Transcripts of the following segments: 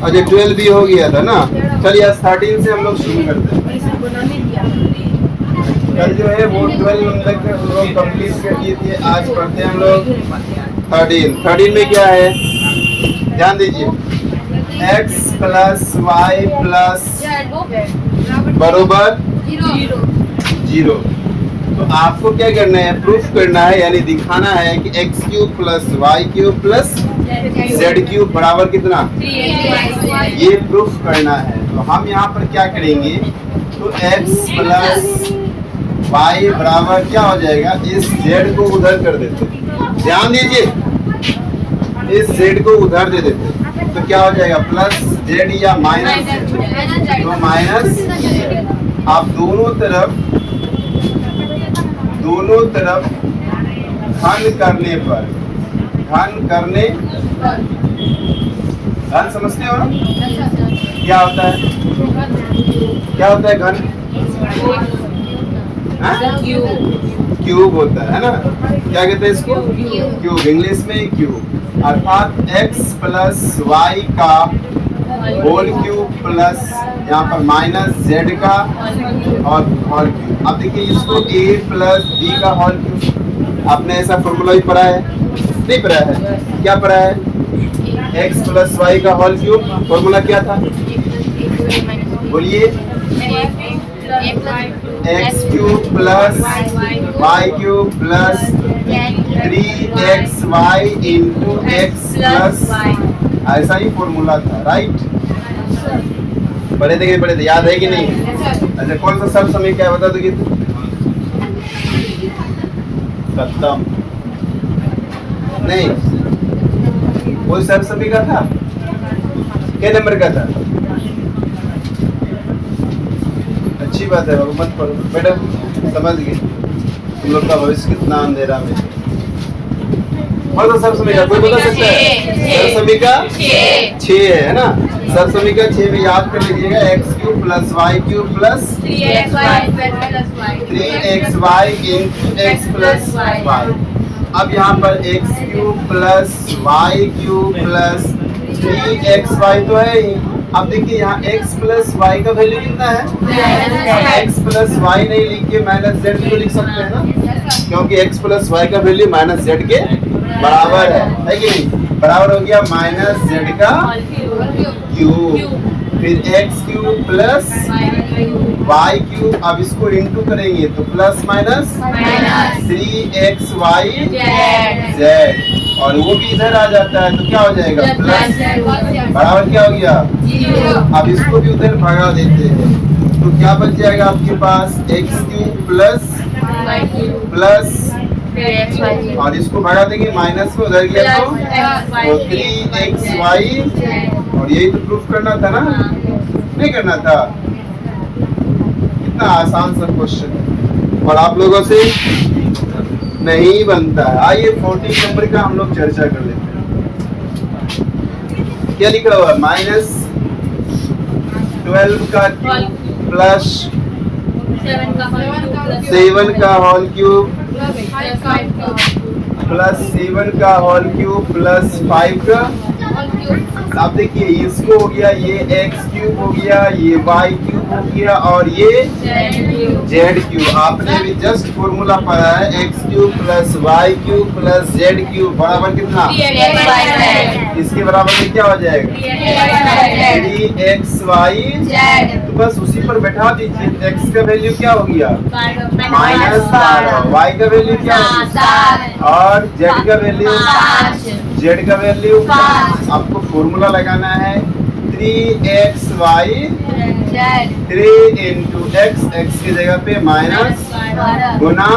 अच्छा 12 भी हो गया था ना। चलिए आज 13 से हम लोग शुरू करते हैं। कल जो है वो 12 हम लोग कंप्लीट कर दिए थे। आज पढ़ते हैं हम लोग 13 में क्या है ध्यान दीजिए। x प्लस वाई प्लस बरोबर 0। तो आपको क्या करना है, प्रूफ करना है, यानी दिखाना है कि x cube plus y cube plus z cube बराबर कितना, ये प्रूफ करना है। तो हम यहाँ पर क्या करेंगे, तो एक्स प्लस वाई बराबर क्या हो जाएगा, इस जेड को उधर कर देते, ध्यान दीजिए, इस जेड को उधर दे देते, तो क्या हो जाएगा प्लस जेड या माइनस जेड, तो माइनस। आप दोनों तरफ घन करने पर, घन समझते हो ना क्या होता है, क्या होता है घन, क्यूब होता है ना, क्या कहते हैं इसको, क्यूब, इंग्लिश में क्यूब। अर्थात x प्लस वाई का होल क्यूब प्लस यहाँ पर माइनस जेड का और होल क्यूब। अब देखिए इसको a प्लस बी का होल क्यूब, आपने ऐसा फॉर्मूला भी पढ़ा है, नहीं पढ़ा है, क्या पढ़ा है, x प्लस वाई का होल क्यूब, फॉर्मूला क्या था, बोलिए, x cube plus y cube plus 3xy into x plus, ऐसा ही फॉर्मूला था, राइट। पढ़े थे, याद है कि नहीं। अच्छा कौन सा सब समय क्या बता दोगे, खत्म नहीं, कोई सब समय का था, क्या नंबर का था, अच्छी बात है, मत पढ़ो बेटा, समझ गए, तुम लोग का भविष्य कितना अंधेरा में। कौन सा सब समय का, कोई बता सकता है, सब समय का 6 है ना, सब समय का 6 में याद कर लीजिएगा, x cube plus y cube plus 3xy into x plus y. अब यहाँ पर x cube plus y cube plus 3xy तो है ही। अब देखिए यहाँ x प्लस वाई का वैल्यू कितना है, x प्लस वाई नहीं लिख के माइनस जेड को लिख सकते हैं ना, क्योंकि x प्लस वाई का वैल्यू माइनस जेड के बराबर है कि नहीं, बराबर हो गया माइनस जेड का क्यूब, फिर x cube plus y cube, अब इसको इंटू करेंगे तो प्लस माइनस 3xy जेड, और वो भी इधर आ जाता है तो क्या हो जाएगा प्लस, बराबर क्या हो गया, अब इसको भी उधर भगा देते हैं तो क्या बच जाएगा आपके पास, एक्स क्यूब प्लस और इसको भगा देंगे, माइनस में उधर गया तो 3xy, और यही तो प्रूफ करना था ना, नहीं करना था, इतना आसान सा क्वेश्चन है और आप लोगों से नहीं बनता है। आइए 14 नंबर का हम लोग चर्चा कर लेते हैं। क्या लिखा हुआ है, माइनस 12 का क्यूब प्लस 7 का होल क्यूब प्लस 7 का होल क्यूब प्लस 5 का, अब देखिए इसको हो गया, ये एक्स क्यूब हो गया, ये वाई क्यूब हो गया और ये जेड क्यूब। आपने भी जस्ट फॉर्मूला पढ़ा है, x cube plus y cube plus z cube बराबर कितना, इसके बराबर में क्या हो जाएगा 3xy, तो बस उसी पर बैठा दीजिए। एक्स का वैल्यू क्या हो गया -12, वाई का वैल्यू क्या हो गया और जेड का वैल्यू, जेड का वैल्यू, आपको फॉर्मूला लगाना है 3xy 3 इंटू एक्स, एक्स की जगह पे माइनस गुना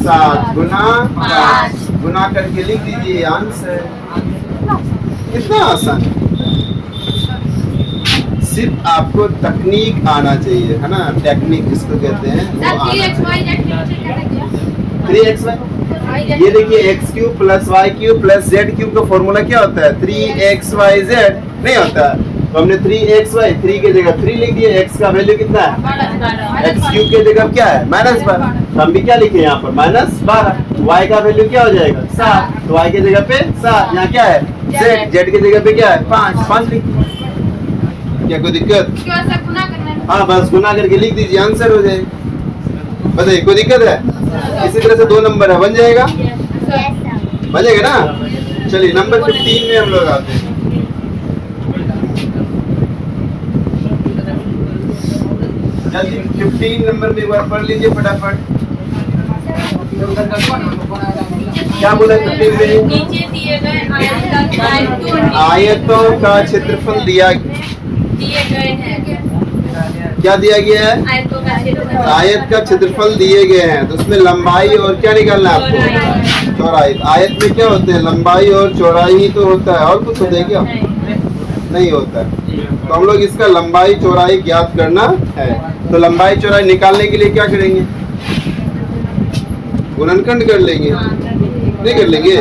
7 गुना 5 गुना करके लिख दीजिए आंसर। कितना आसान, सिर्फ आपको तकनीक आना चाहिए, है ना, टेक्निक जिसको कहते हैं वो आना चाहिए। 3xy, ये देखिए x cube plus y cube plus z cube का फॉर्मूला क्या होता है 3xyz, नहीं होता, तो हमने 3xy 3 की जगह 3 लिख दिया, x का वैल्यू कितना है, एक्स क्यूब की जगह क्या है -12, तो हम भी क्या लिखे यहाँ पर -12, y का वैल्यू क्या हो जाएगा 7, तो y की जगह पे 7, यहाँ क्या है z, z की जगह पे क्या है 5 लिख, क्या कोई दिक्कत? क्यों ऐसा गुना करना है? हाँ बस गुना करके लिख दीजिए, आंसर हो जाए। बताइए कोई दिक्कत है? इसी तरह से 2 नंबर है, बन जाएगा? बन जाएगा ना? चलिए नंबर 15 में हम लोग आते हैं। जल्दी 15 नंबर में एक बार पढ़ लीजिए फटाफट। क्या बोला 15 में? नीचे दिए गए आयतों का क्षेत्रफल दिए गए हैं। क्या दिया गया है? आयतों का क्षेत्रफल। आयत का क्षेत्रफल दिए गए हैं, तो उसमें लंबाई और क्या निकालना है आपको? चौड़ाई। आयत में क्या होते हैं? लंबाई और चौड़ाई ही तो होता है, और कुछ होता है क्या? नहीं होता है। तो हम लोग इसका लंबाई चौड़ाई ज्ञात करना है। तो लंबाई चौड़ाई निकालने के लिए क्या करेंगे? गुणनखंड कर लेंगे। नहीं कर लेंगे?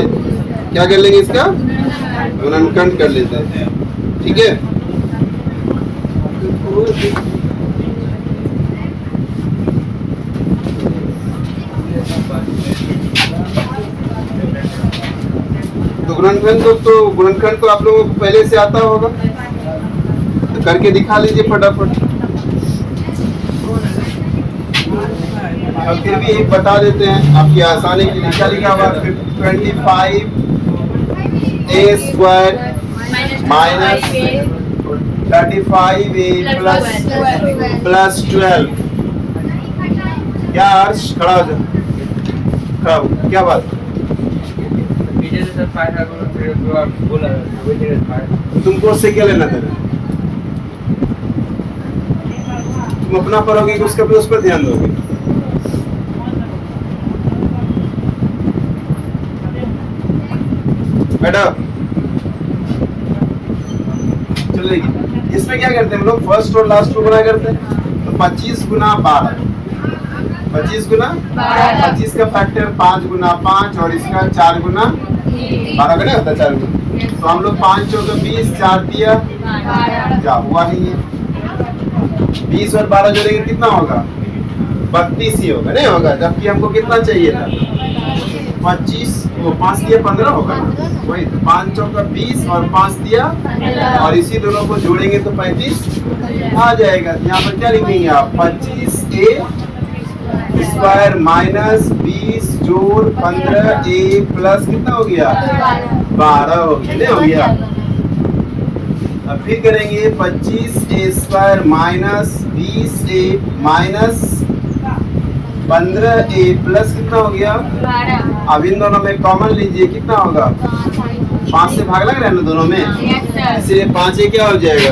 क्या कर लेंगे इसका? गुणनखंड कर लेते हैं। ठीक है, तो गुणनखंड तो आप लोगों को पहले से आता होगा, तो करके दिखा लीजिए फटाफट। और फिर भी एक बता देते हैं आपकी आसानी के लिए। क्या लिखा हुआ? 25 a square minus 35 a plus 12। क्या अर्श? खड़ा हो जाओ, खड़ा हो। क्या बात? तुमको उससे क्या लेना था? तुम अपना पढ़ोगे कि उसका भी उस पर ध्यान दोगे? मैडम चलेगी। इसमें क्या करते हैं हम लोग? फर्स्ट और लास्ट को गुना करते हैं। तो 25 गुना 12, 25 गुना 25 का फैक्टर 5 गुना 5 और इसका 4 गुना 12 का नहीं होता 4 गुना। तो हम लोग 5 14 20, 4 दिया क्या हुआ नहीं है। 20 और 12 जोड़ेंगे कितना होगा? 32 ही होगा, नहीं होगा? जबकि हमको कितना चाहिए था? 25, वो 5 दिया 15 होगा ना? वही तो 5 चौका 20 और 5 दिया, और इसी दोनों को जोड़ेंगे तो 35 आ जाएगा। यहाँ पर क्या लिखेंगे आप? 25 a स्क्वायर माइनस 20 जोड़ 15 a प्लस कितना हो गया? 12 हो गया, नहीं हो गया? अब फिर करेंगे 25 a square minus 20 a minus 15 a plus कितना हो गया? अब इन दोनों में कॉमन लीजिए, कितना होगा? 5 से भाग लग रहा है ना दोनों में, इसलिए 5 a क्या हो जाएगा?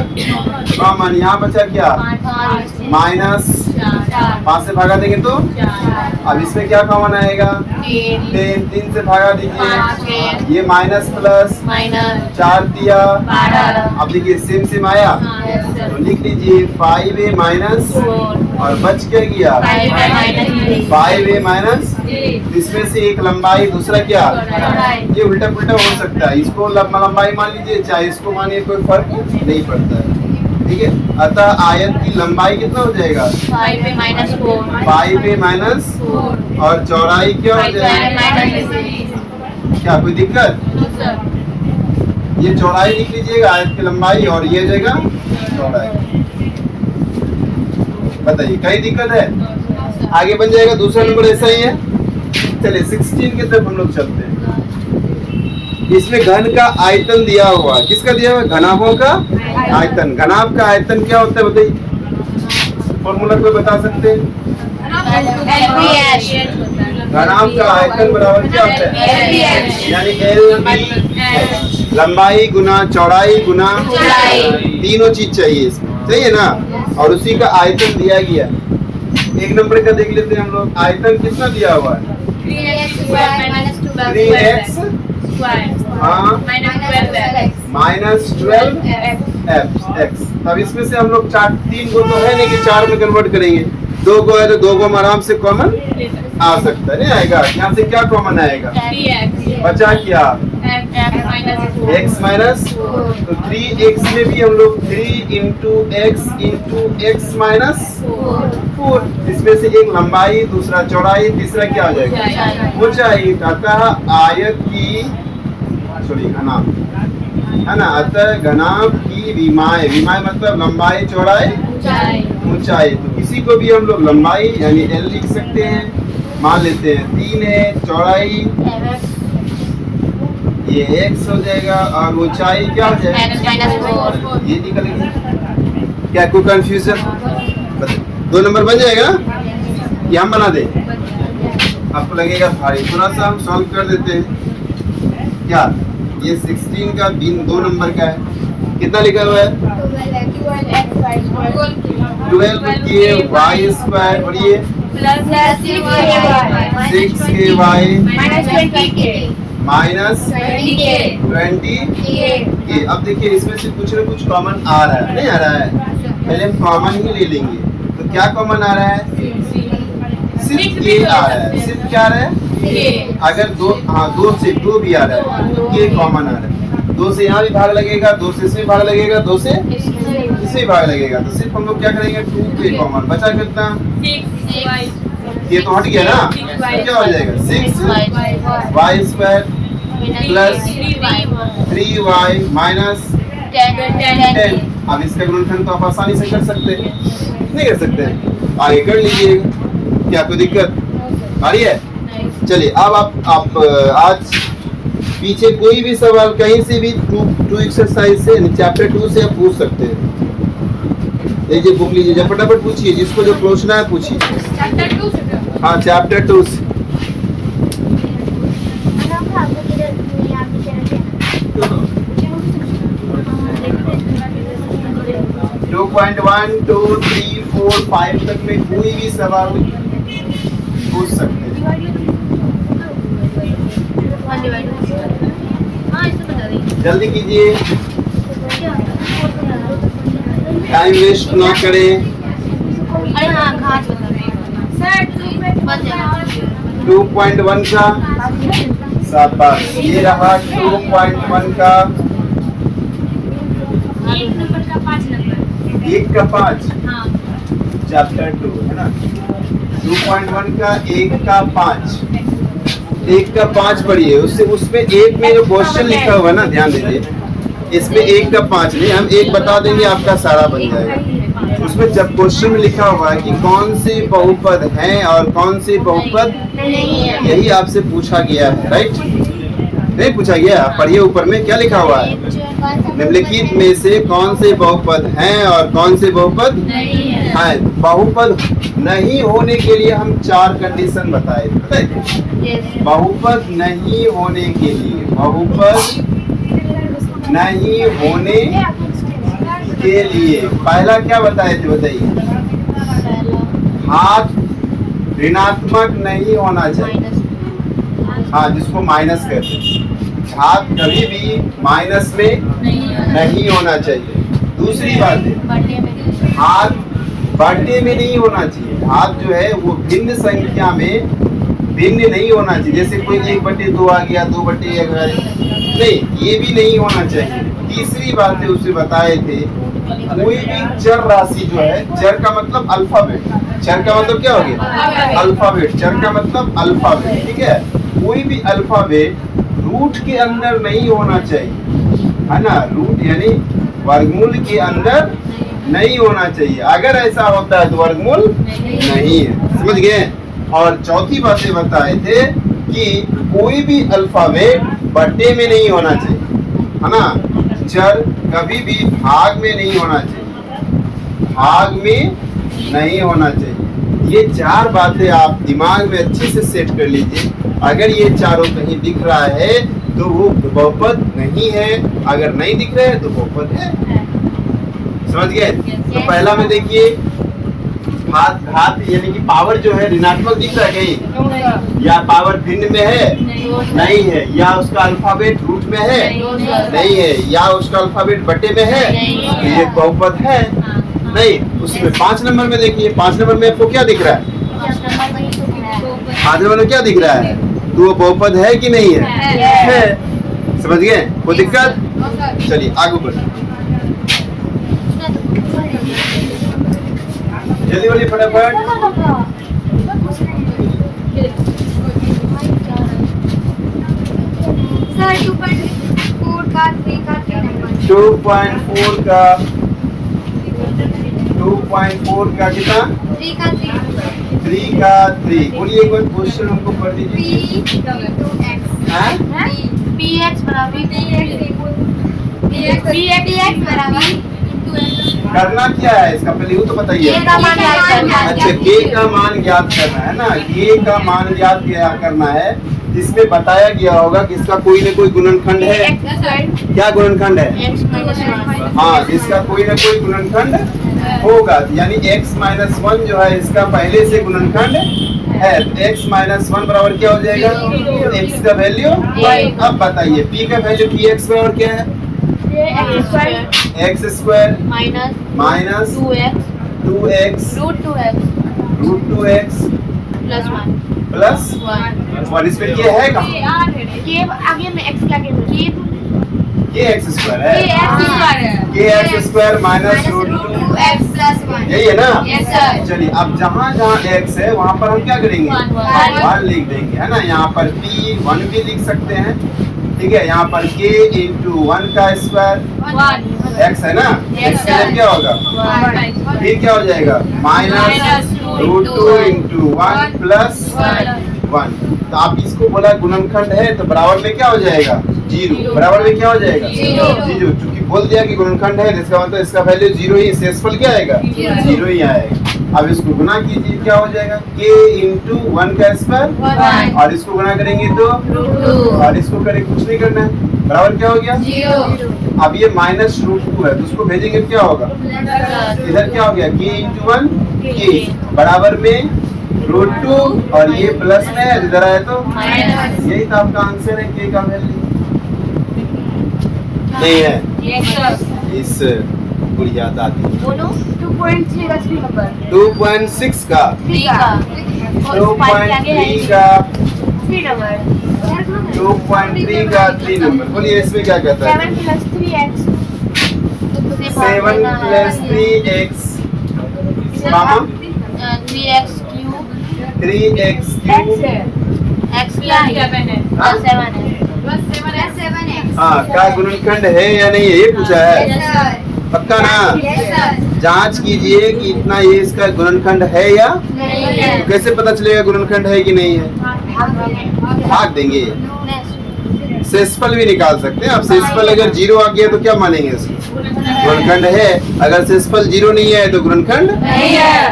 कॉमन। यहाँ बचा क्या? माइनस 5 से भागा देंगे तो अब इसमें क्या कॉमन आएगा? 3 से भागा दीजिए, ये माइनस प्लस 4 दिया। अब देखिए सेम सेम आया, तो लिख लीजिए 5a माइनस, और बच क्या गया? 5a minus. इसमें से एक लंबाई, दूसरा क्या? ये उल्टा पुल्टा हो सकता है, इसको लंबाई मान लीजिए, चाहे इसको मानिए, कोई फर्क नहीं पड़ता है। ठीक है, अतः आयत की लंबाई कितना हो जाएगा? 5a माइनस 4 और चौड़ाई क्या हो जाएगा? क्या कोई दिक्कत? ये चौड़ाई लिख लीजिएगा, आयत की लंबाई, और ये जाएगा चौड़ाई। बताइए कहीं दिक्कत है? आगे बन जाएगा। दूसरा नंबर ऐसा ही है। चलिए 16 की तरफ हम लोग चलते हैं। इसमें घन का आयतन दिया हुआ है। किसका दिया हुआ है? घनाभों का आयतन। घनाभ का आयतन क्या होता है बताइए, फॉर्मूला कोई बता सकते हैं? घनाभ का आयतन बराबर क्या होता है? यानी LB, लंबाई गुना चौड़ाई गुना तीनों चीज चाहिए इसमें, चाहिए ना? और उसी का आयतन दिया गया। एक नंबर का देख लेते हैं हम लोग। आयतन कितना दिया हुआ है? 3x minus 12x। अब इसमें से हम लोग 3 को तो है नहीं कि 4 में कन्वर्ट करेंगे, 2 को है तो 2 को हम आराम से कॉमन आ सकता है, नहीं आएगा? यहाँ से क्या कॉमन आएगा? बचा क्या? x माइनस, तो 3x में भी हम लोग 3 इंटू x माइनस 4। इसमें से एक लंबाई, दूसरा चौड़ाई, तीसरा क्या हो जाएगा? ऊंचाई। अतः आयत की घनाभ है ना, अतः घनाभ की विमाएं, विमाएं मतलब लंबाई चौड़ाई ऊंचाई ऊंचाई। तो किसी को भी हम लोग लंबाई यानी एल लिख सकते हैं। मान लेते हैं 3 है, चौड़ाई ये x हो जाएगा और ऊंचाई क्या हो जाएगा, -4 ये निकलेगी। क्या कोई कंफ्यूजन? 2 नंबर बन जाएगा ना, ये हम बना दें? आपको लगेगा भारी, थोड़ा सा हम सॉल्व कर देते हैं। क्या ये 16 का 2 नंबर का है, कितना लिखा हुआ है 12 के वाई स्क्वायर और ये 6 के वाई माइनस 20 के। अब देखिए इसमें से कुछ ना कुछ कॉमन आ रहा है, नहीं आ रहा है? पहले हम कॉमन ही ले लेंगे। तो क्या कॉमन आ रहा है? सिर्फ के आ रहा है। सिर्फ क्या आ रहा है? अगर दो से 2 भी आ रहा है तो के कॉमन आ रहा है। 2 से यहाँ भी भाग लगेगा, 2 से इसमें भाग लगेगा, 2 से इसमें भाग लगेगा। तो सिर्फ हम लोग क्या करेंगे 2 के कॉमन बचा कितना, ये तो हट गया ना, तो क्या हो जाएगा 6 y square plus 3 y minus 10। अब इसका गुणनखंड तो आप आसानी से कर सकते हैं, नहीं कर सकते हैं? आगे कर लीजिएगा, क्या कोई दिक्कत आ रही है? चलिए अब आप आज पीछे कोई भी सवाल कहीं से भी 2 एक्सरसाइज से चैप्टर 2 से आप पूछ सकते हैं। लीजिए बुक लीजिए, जब फटाफट पूछिए, जिसको जो पूछना है पूछिए। हाँ चैप्टर 2 से 2.1 2 3 4 5 तक में कोई भी सवाल पूछ सकते हैं। जल्दी कीजिए, टाइम वेस्ट ना करें। 2.1 का शाबाश, ये रहा 2.1 का 1 का 5 चैप्टर 2 है ना। 2.1 का 1 का 5, 1 का 5 पढ़िए। उसमें एक में जो क्वेश्चन लिखा हुआ है ना, ध्यान दीजिए, इसमें 1 का 5 नहीं, हम 1 बता देंगे आपका सारा बन जाएगा। उसमें जब क्वेश्चन में लिखा हुआ है कि कौन से बहुपद हैं और कौन से बहुपद यही आपसे पूछा गया है, राइट? नहीं पूछा गया? पढ़िए ऊपर में क्या लिखा हुआ है, निम्नलिखित में से कौन से बहुपद हैं और कौन से बहुपद हैं। बहुपद नहीं होने के लिए हम 4 कंडीशन बताए थे। बहुपद नहीं होने के लिए, बहुपद नहीं होने के लिए पहला क्या बताए थे, बताइए? हाथ ऋणात्मक नहीं होना चाहिए, हाँ जिसको माइनस कहते हैं। हाथ कभी भी माइनस में नहीं होना चाहिए। दूसरी बात है हाथ बटे में नहीं होना चाहिए। हाथ जो है वो भिन्न संख्या में भिन्न नहीं होना चाहिए, जैसे कोई 1/2 आ गया, 2/1 नहीं, ये भी नहीं होना चाहिए। तीसरी बात है उसे बताए थे, कोई भी चर राशि जो है, चर का मतलब अल्फाबेट, चर का मतलब क्या हो गया अल्फाबेट, चर का मतलब अल्फाबेट, ठीक है? कोई भी अल्फाबेट रूट के अंदर नहीं होना चाहिए, है ना? रूट यानी वर्गमूल के अंदर नहीं होना चाहिए। अगर ऐसा होता है तो वर्गमूल नहीं है, समझ गए? और चौथी बातें बताए थे कि कोई भी अल्फाबेट बट्टे में नहीं होना चाहिए, है ना? चर कभी भी भाग में नहीं होना चाहिए, भाग में नहीं होना चाहिए। ये 4 बातें आप दिमाग में अच्छे से सेट कर लीजिए। अगर ये चारों कहीं दिख रहा है तो वो बहुपद नहीं है, अगर नहीं दिख रहा है तो बहुपद है, समझ गए? तो पहला में देखिए, घात यानी कि पावर जो है ऋणात्मक दिख रहा है कहीं, या पावर भिन्न में है नहीं है, या उसका अल्फाबेट रूट में है नहीं है, या उसका अल्फाबेट बटे में है, तो ये बहुपद है नहीं। उसमें 5 नंबर में देखिए, 5 नंबर में आपको क्या दिख रहा है? 5 नंबर में क्या दिख रहा है? तो वो बहुपद है कि नहीं है? समझ गए? कोई दिक्कत? चलिए आगे बढ़िए, जल्दी बोलिए फटाफट। सर 2.4 का 3 का 3 नंबर 2.4 का 2.4 का कितना 3 का 3। बोलिए कोई क्वेश्चन हमको पढ़ दीजिए। हाँ? करना क्या है इसका, पहले वो तो बताइए। अच्छा, के का मान ज्ञात करना है ना, के का मान ज्ञात करना है। इसमें बताया गया होगा कि इसका कोई न कोई गुणनखंड है। क्या गुणनखंड है? हाँ, इसका कोई न कोई गुणनखंड होगा, यानी x-1 जो है इसका पहले से गुणनखंड है। तो x-1 बराबर क्या हो जाएगा? x का वैल्यू। अब बताइए p का वैल्यू px बराबर क्या है? x square minus 2x √2x plus 1। इसमें ये है कहाँ? ये x स्क्वायर है। ये x स्क्वायर माइनस √2 यही है ना। चलिए, अब जहाँ जहाँ x है वहाँ पर हम क्या करेंगे? 1 लिख देंगे, है ना। यहाँ पर p1 भी लिख सकते हैं, ठीक है। यहाँ पर k इंटू 1 का स्क्वायर x है ना, x के लिए क्या होगा? फिर क्या हो जाएगा? Minus √2 into 1 plus 1। तो आप इसको बोला गुणनखंड है तो बराबर में क्या हो जाएगा? 0। बराबर में क्या हो जाएगा? 0। चूंकि बोल दिया कि गुणनखंड है, इसका मतलब इसका वैल्यू 0 ही, शेषफल क्या आएगा? 0 ही आएगा। अब इसको गुना कीजिए, क्या हो जाएगा? k इंटू 1 का स्क्वायर, और इसको गुना करेंगे तो और इसको करें, कुछ नहीं करना है, बराबर क्या हो गया? 0। अब ये माइनस √2 है तो उसको भेजेंगे क्या होगा? इधर क्या हो गया? k इंटू 1 k बराबर में √2, और ये प्लस में है, इधर आए तो यही तो आपका आंसर है। k का वैल्यू नहीं है इस गुड़िया दादी। 2.6 का 3 नंबर 2.6 का 2.3 का 3 नंबर 2.3 का 3 नंबर। बोलिए इसमें क्या कहता है? 7 + 3x 7 + 3x मामा 3x cube 3x cube x क्या बने? हाँ, का गुणनखंड है या नहीं है, ये पूछा है। पक्का ना? जांच कीजिए कि इतना ये इसका गुणनखंड है या तो कैसे पता चलेगा गुणनखंड है कि नहीं है? भाग देंगे। शेषफल भी निकाल सकते हैं। अब शेषफल अगर 0 आ गया तो क्या मानेंगे इसको? गुणनखंड है। अगर शेषफल 0 नहीं है तो गुणनखंड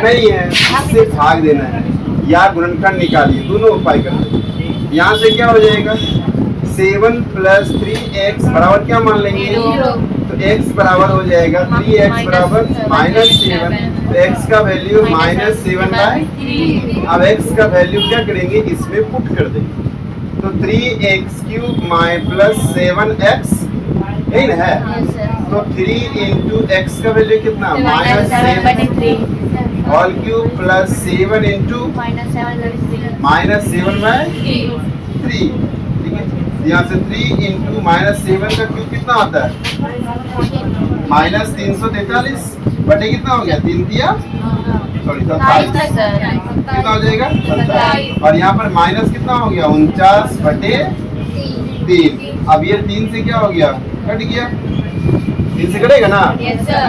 नहीं है। इससे भाग देना है या गुणनखंड निकालिए, दोनों उपाय करते हैं। यहाँ से क्या हो जाएगा? 7 + 3x बराबर क्या मान लेंगे? तो x बराबर हो जाएगा 3x बराबर -7। तो x का वैल्यू -7/3। अब x का वैल्यू क्या करेंगे? इसमें पुट कर देंगे। तो 3x³ प्लस 7x यही ना है। तो 3 इंटू x का वैल्यू कितना? -7 होल क्यूब प्लस 7 इंटू -7/3। ठीक है, यहाँ से 3 इंटू -7 का क्यूब कितना आता है? -343 बटे कितना हो गया? 3 दिया सॉरी 27 कितना हो जाएगा? 27। और यहाँ पर माइनस कितना हो गया? 49/3। अब ये 3 से क्या हो गया? कट गया। 3 से कटेगा ना? तो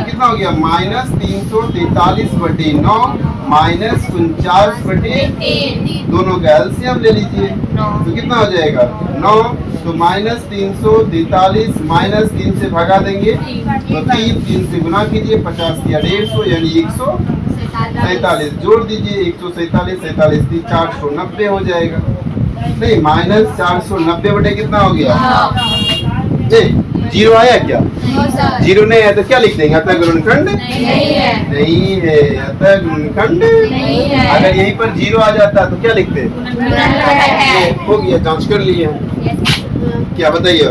कितना हो गया? -343/9 -49/3। दोनों का एलसीएम ले लीजिए तो कितना हो जाएगा? 9। तो -343 -3 से भगा देंगे तो 3 से गुना कीजिए, 50 किया 150 यानी 147। जोड़ दीजिए 147 47 3 490 हो जाएगा। नहीं, -490 बटे कितना हो गया? नहीं, 0 आया क्या? 0 नहीं है तो क्या लिख देंगे? अतः गुणनखंड नहीं है। अतः गुणनखंड अगर यहीं पर 0 आ जाता तो क्या लिखते? हो गया, जांच कर लिए। क्या बताइए?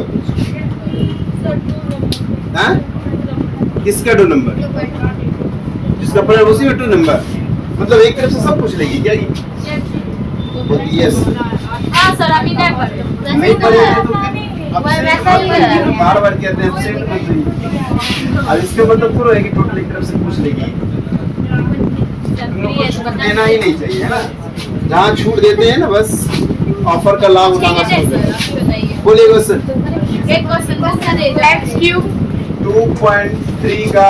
हाँ, किसका 2 नंबर? जिसका पढ़ा उसी में 2 नंबर। मतलब एक तरफ से सब पूछ लेगी क्या? यस। हाँ सर, अभी नहीं पढ़ते। नहीं पढ़े तो बार बार कहते हैं एब्सेंट मत जाइए। अब इसका मतलब पूरा है कि टोटल एक तरफ से पूछ लेगी। देना ही नहीं चाहिए, है ना। जहाँ छूट देते हैं ना, बस ऑफर का लाभ उठाना चाहिए। बोलिएगा सर। x³ 2.3 का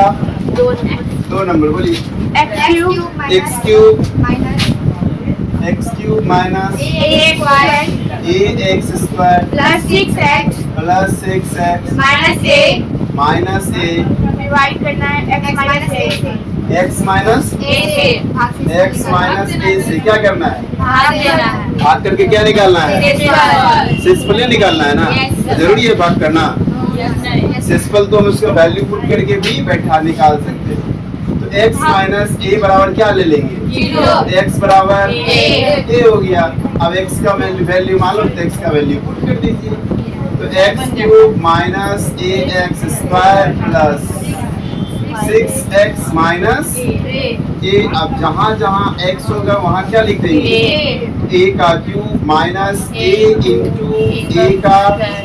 2 नंबर बोलिए। x cube x cube minus x cube minus ax ax square square plus 6x plus 6x minus a minus a divide करना है x minus a से x minus x minus a से क्या करना है? भाग देना है। भाग करके क्या निकालना है? शेषफल निकालना है ना। Yes, जरूरी है भाग करना। Yes, शेषफल तो हम उसका वैल्यू पुट करके भी बैठा निकाल सकते हैं। तो x माइनस a बराबर क्या ले लेंगे? Zero. x बराबर A. a हो गया। अब x का वैल्यू मालूम तो x का वैल्यू पुट कर दीजिए। तो x cube minus ax square plus 6x minus a। अब जहाँ जहाँ x होगा वहाँ क्या लिख देंगे? a का cube minus a into a का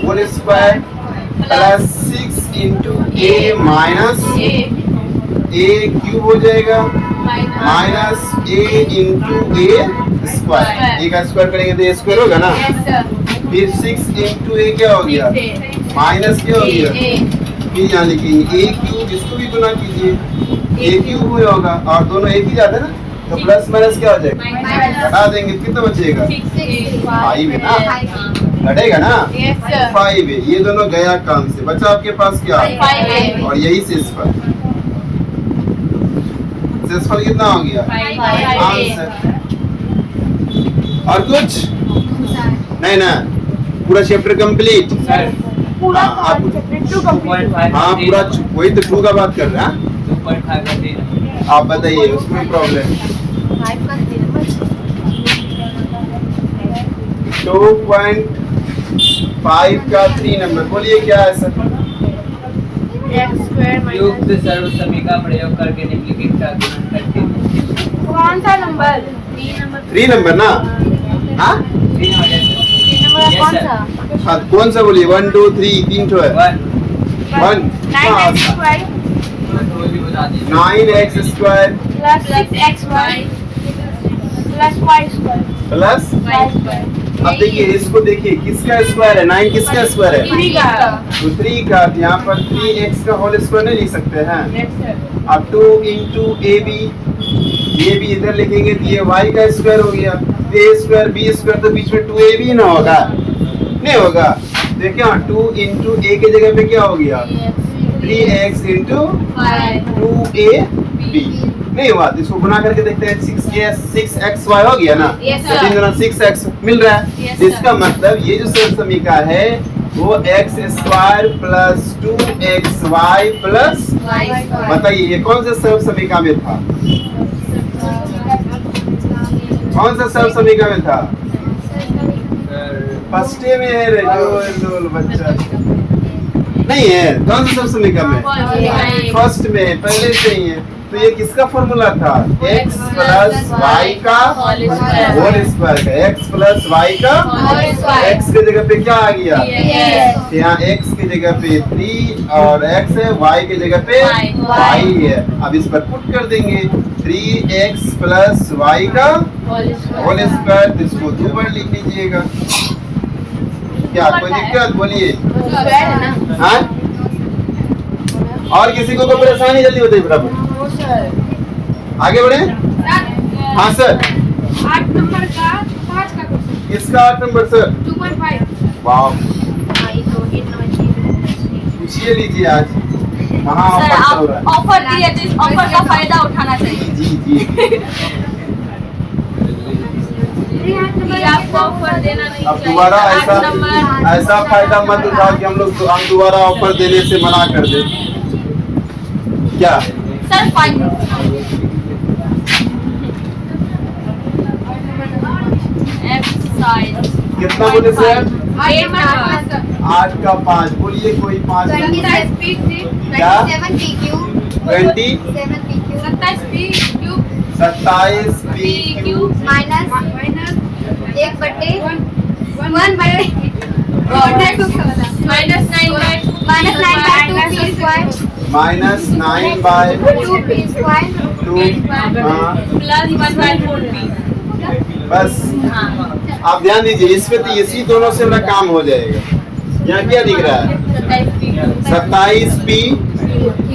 whole square plus 6 into a minus a cube हो जाएगा minus a into a square. a का स्क्वायर करेंगे तो a स्क्वायर होगा ना। फिर 6 इंटू a क्या हो गया? माइनस क्या हो गया? फिर यहाँ लिखेंगे a क्यूब, इसको भी गुना कीजिए a क्यूब हुआ होगा और दोनों एक ही जाते हैं ना, तो प्लस माइनस क्या हो जाएगा? हटा देंगे कितना बचेगा? 5 है ना, घटेगा ना 5 है। ये दोनों गया काम से, बचा आपके पास क्या? 5 है। और यही शेषफल। शेषफल कितना हो गया? 5 आंसर। और कुछ नहीं ना, पूरा चैप्टर कंप्लीट। पूरा हाँ, आप- चैप्टर 2 कंप्लीट। हाँ पूरा वही तो 2 का बात कर रहे हैं। 2.5 का 3 आप बताइए उसमें प्रॉब्लम। 2.5 का 3 नंबर बोलिए क्या है सर? x square minus युक्त सर्व समी का प्रयोग करके निम्नलिखित का गुणन करके कौन सा नंबर? 3 नंबर ना। हाँ 3 हो जाए 3 नंबर Yes, कौन sir. सा? हाँ, कौन सा बोलिए? 1 2 3 3 ठो है। 1 9x square 9x square plus 6xy plus y square plus. अब देखिए इसको देखिए, किसका स्क्वायर है? 9 किसका स्क्वायर है? 3 का। तो 3 का, यहाँ पर 3x का होल स्क्वायर नहीं लिख सकते हैं। अब 2 इंटू ए बी, ये भी इधर लिखेंगे तो ये y का स्क्वायर हो गया। a स्क्वायर b स्क्वायर, तो बीच में 2ab ना होगा? नहीं होगा। देखिए 2 इंटू a की जगह पे क्या हो गया? 3x इंटू 2ab नहीं हुआ, तो इसको गुना करके देखते हैं। 6xy हो गया ना। Yes, sir. 3 गुना 6x मिल रहा है। Yes, तो इसका मतलब ये जो सर्व समीका है वो x square plus 2xy plus, बताइए ये कौन से सर्व समीका में था? कौन सा सर्व समीका में था? फर्स्ट में है रे जो बच्चा नहीं है। कौन सा सर्व समीका में? फर्स्ट में, पहले से ही है। तो ये किसका फॉर्मूला था? x प्लस y का होल स्क्वायर का। x प्लस y का x की जगह पे क्या आ गया? यहाँ x की जगह पे 3 और x है, y की जगह पे y है। अब इस पर पुट कर देंगे 3x प्लस y का होल स्क्वायर, तो इसको 2 बार लिख लीजिएगा। क्या कोई दिक्कत? बोलिए। हाँ और किसी को कोई परेशानी? जल्दी बताइए बराबर, आगे बढ़े। हाँ सर, 8 नंबर का 5 का क्वेश्चन किसका 8 नंबर सर? 2.5 वाह, पूछिए लीजिए आज कहाँ सर ऑफर चल आप रहा है? ऑफर दिए तो इस ऑफर का फायदा उठाना चाहिए। जी जी ये आपको ऑफर देना नहीं अब चाहिए। दोबारा 8 नंबर ऐसा फायदा मत उठाओ कि हम दोबारा ऑफर देने से मना कर दे। क्या सर फाइन एक्सरसाइज कितना बोले सर? 8 नंबर 8 का 5 बोलिए कोई 5 क्या? 20 27 p क्यूब माइनस 9 बाय 2। हाँ प्लस 1/4 p। बस हाँ आप ध्यान दीजिए इस पे, तो इसी दोनों से मेरा काम हो जाएगा। यहाँ क्या दिख रहा है? 27 p 27 p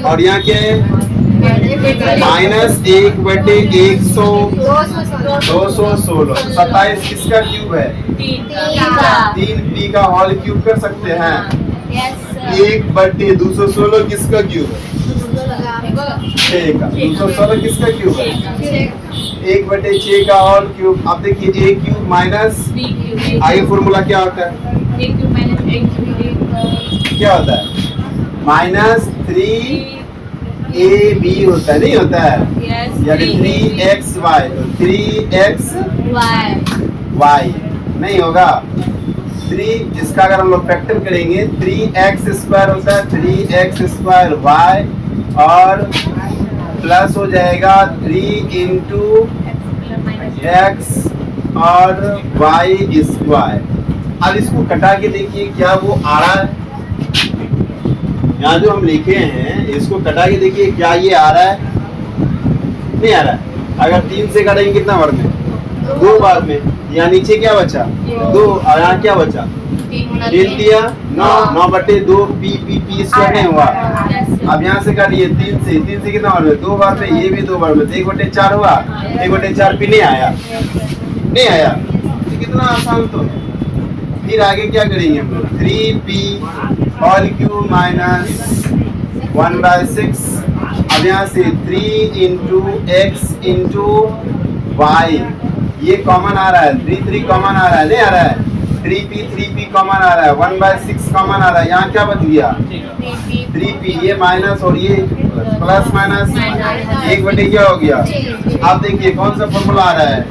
और यहाँ क्या है -1/100 216 27 किसका क्यूब है? 3p का होल क्यूब कर सकते हैं। 1/216 किसका क्यूब है? 6 का। 216 किसका क्यूब है? 1/6 का होल क्यूब। अब देखिए a क्यूब माइनस आगे फॉर्मूला क्या होता है? क्या होता है? -3ab होता है, नहीं होता है? यानी 3xy तो 3xy नहीं होगा। 3 इसका अगर हम लोग फैक्टर करेंगे 3x² होता है 3x² और प्लस हो जाएगा 3 into x और y²। अब इसको कटा के देखिए क्या वो आ रहा है? यहाँ जो हम लिखे हैं इसको कटा के देखिए क्या ये आ रहा है? नहीं आ रहा है। अगर 3 से काटेंगे कितना बार में? 2 बार में। यहाँ नीचे क्या बचा? 2 और यहाँ क्या बचा? 3 दिया 9/2 p² नहीं हुआ। अब यहाँ से काटिए 3 से कितना बार में? 2 बार में। ये भी 2 बार में तो 1/4 हुआ। 1/4 p नहीं आया, नहीं आया। तो कितना आसान तो है। फिर आगे क्या करेंगे हम लोग? 3p whole cube minus 1/6। अब यहाँ से 3 into x into y ये कॉमन आ रहा है। 3 कॉमन आ रहा है, नहीं आ रहा है? 3p कॉमन आ रहा है। 1/6 कॉमन आ रहा है। यहाँ क्या बच गया? 3p। ये माइनस और ये प्लस माइनस 1/2 क्या हो गया? अब देखिए कौन सा फॉर्मूला आ रहा है?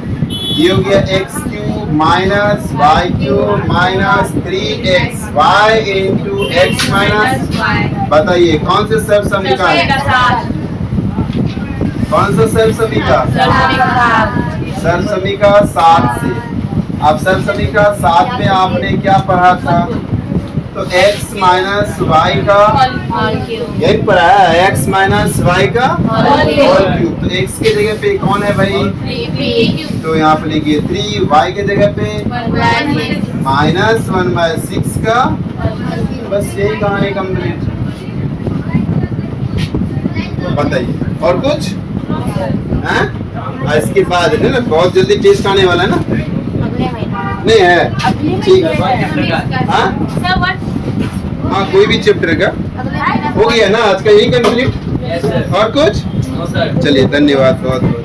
ये हो गया x cube minus y cube minus 3xy into x minus. बताइए कौन से सर्व समीकरण? कौन सा सर्व समीकरण? सर्व समीकरण 7 से। अब सर्व समीकरण 7 में आपने क्या पढ़ा था? तो x माइनस y का यही पढ़ा है। x माइनस y का होल क्यूब। तो x के जगह पे कौन है भाई? तो यहाँ पे लिखिए 3, y के जगह पे -1/6 का। बस यही कहानी कंप्लीट। बताइए और कुछ हैं? इसके बाद है ना बहुत जल्दी टेस्ट आने वाला है ना? नहीं है? ठीक है। हाँ कोई भी चैप्टर का हो गया ना आज का, यही कंप्लीट। Yes, sir. और कुछ? No, sir. चलिए धन्यवाद बहुत बहुत।